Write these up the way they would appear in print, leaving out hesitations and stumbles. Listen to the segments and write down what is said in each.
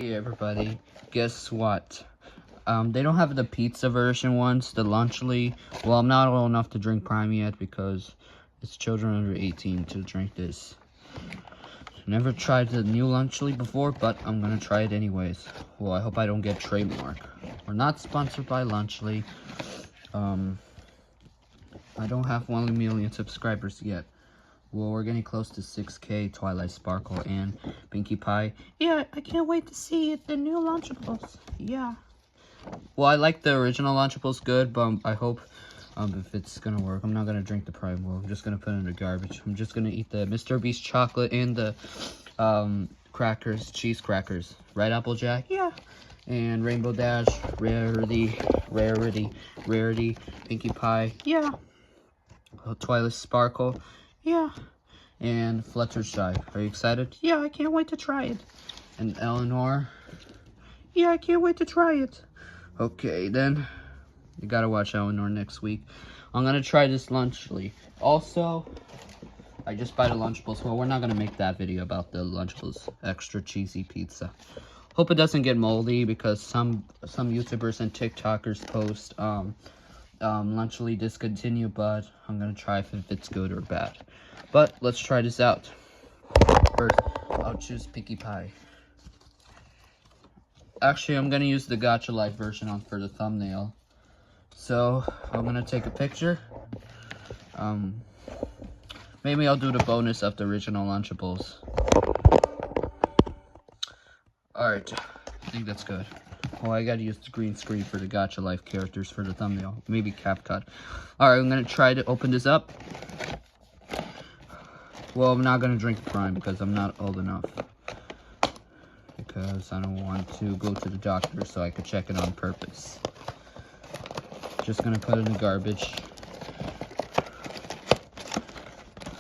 Hey everybody, guess what? They don't have the pizza version ones, the Lunchly. Well, I'm not old enough to drink Prime yet because it's children under 18 to drink this. Never tried the new Lunchly before, but I'm gonna try it anyways. Well, I hope I don't get trademark. We're not sponsored by Lunchly. I don't have 1 million subscribers yet. Well, we're getting close to 6K, Twilight Sparkle and Pinkie Pie. Yeah, I can't wait to see it, the new Lunchables. Yeah. Well, I like the original Lunchables good, but I hope if it's gonna work. I'm not gonna drink the Prime. Well, I'm just gonna put it in the garbage. I'm just gonna eat the Mr. Beast chocolate and the crackers, cheese crackers. Right, Applejack? Yeah. And Rainbow Dash, Rarity, Pinkie Pie. Yeah. Twilight Sparkle. Yeah. And Fluttershy. Are you excited? Yeah, I can't wait to try it. And Elinor. Yeah, I can't wait to try it. Okay, then. You gotta watch Elinor next week. I'm gonna try this Lunchly. Also, I just buy the Lunchables. Well, we're not gonna make that video about the Lunchables extra cheesy pizza. Hope it doesn't get moldy because some YouTubers and TikTokers post Lunchly discontinued, but I'm gonna try if it's good or bad. But let's try this out. First, I'll choose Pinkie Pie. Actually, I'm gonna use the Gacha Life version on for the thumbnail. So I'm gonna take a picture. Maybe I'll do the bonus of the original Lunchables. Alright, I think that's good. Oh, I gotta use the green screen for the Gacha Life characters for the thumbnail. Maybe CapCut. Alright, I'm gonna try to open this up. Well, I'm not gonna drink Prime because I'm not old enough. Because I don't want to go to the doctor so I could check it on purpose. Just gonna put it in the garbage.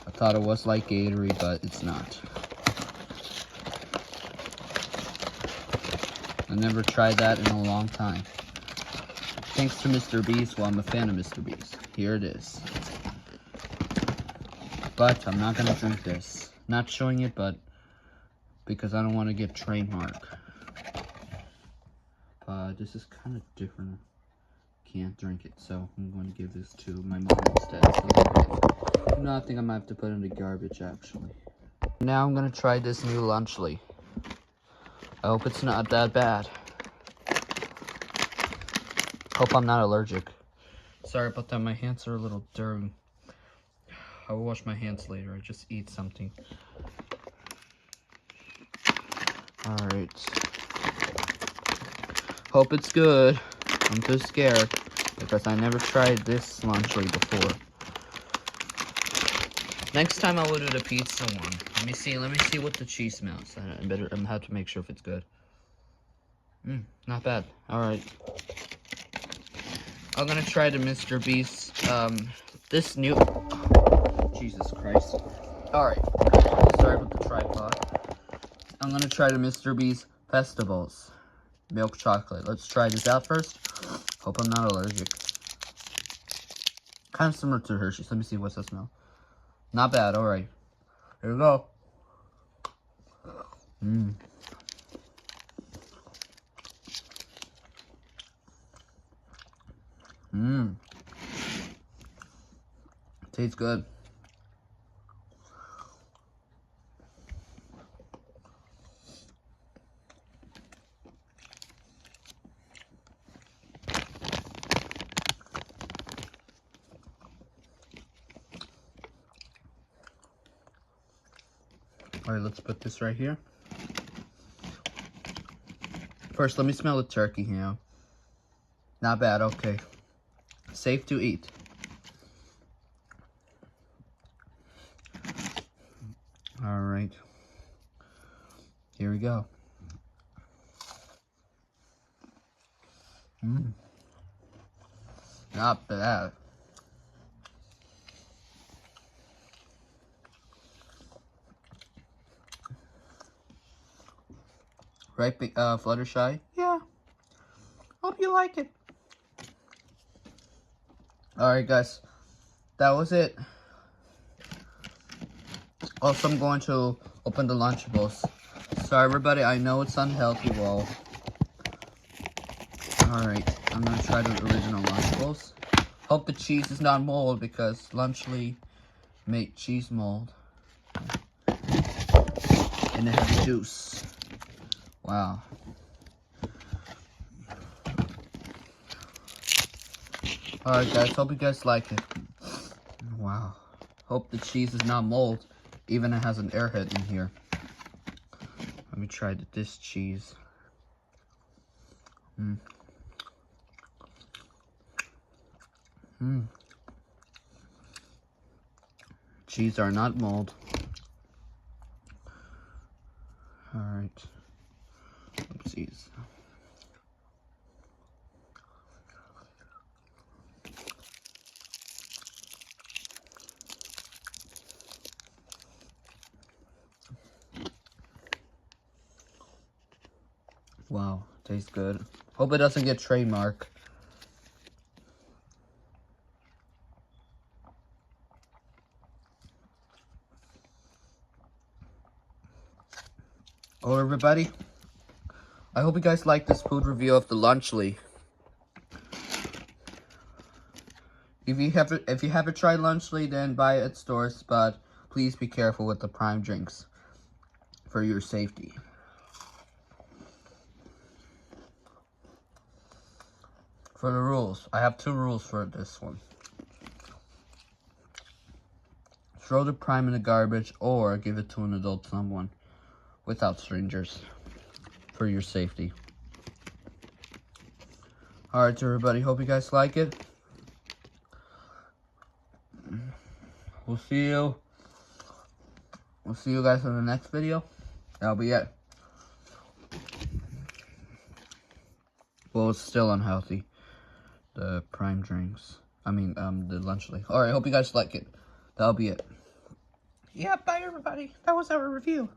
I thought it was like Gatorade, but it's not. I never tried that in a long time. Thanks to Mr. Beast. Well, I'm a fan of Mr. Beast. Here it is. But I'm not gonna drink this. Not showing it, but because I don't want to get trademark. But this is kind of different. Can't drink it, so I'm going to give this to my mom instead. So no, I think I might have to put it in the garbage actually. Now I'm gonna try this new Lunchly. I hope it's not that bad. Hope I'm not allergic. Sorry about that, my hands are a little dirty. I will wash my hands later. I just eat something. Alright. Hope it's good. I'm too scared because I never tried this Lunchly before. Next time I will do the pizza one. Let me see what the cheese smells. I have to make sure if it's good. Not bad. Alright. I'm gonna try the Mr. Beast, this new... Jesus Christ. Alright. Sorry about the tripod. I'm gonna try the Mr. Beast Festivals. Milk chocolate. Let's try this out first. Hope I'm not allergic. Kind of similar to Hershey's. Let me see what's that smell. Not bad. Alright. Here we go. Tastes good. Alright, let's put this right here. First, let me smell the turkey here. Not bad, okay. Safe to eat. Alright. Here we go. Not bad. Right, Fluttershy? Yeah. Hope you like it. Alright, guys. That was it. Also, I'm going to open the Lunchables. Sorry, everybody. I know it's unhealthy. Well, alright. I'm gonna try the original Lunchables. Hope the cheese is not mold because Lunchly made cheese mold. And it has juice. Wow. Alright guys, hope you guys like it. Wow. Hope the cheese is not mold. Even it has an airhead in here. Let me try this cheese. Cheese are not mold. Alright. Oopsies. Wow, tastes good. Hope it doesn't get trademark. Oh, everybody. I hope you guys like this food review of the Lunchly. If you haven't tried Lunchly, then buy it at stores, but please be careful with the prime drinks for your safety. For the rules, I have 2 rules for this one. Throw the prime in the garbage or give it to an adult someone without strangers for your safety. Alright everybody, hope you guys like it. We'll see you guys in the next video. That'll be it. Well, it's still unhealthy. The prime drinks. I mean, the Lunchly. Alright, hope you guys like it. That'll be it. Yeah, bye everybody. That was our review.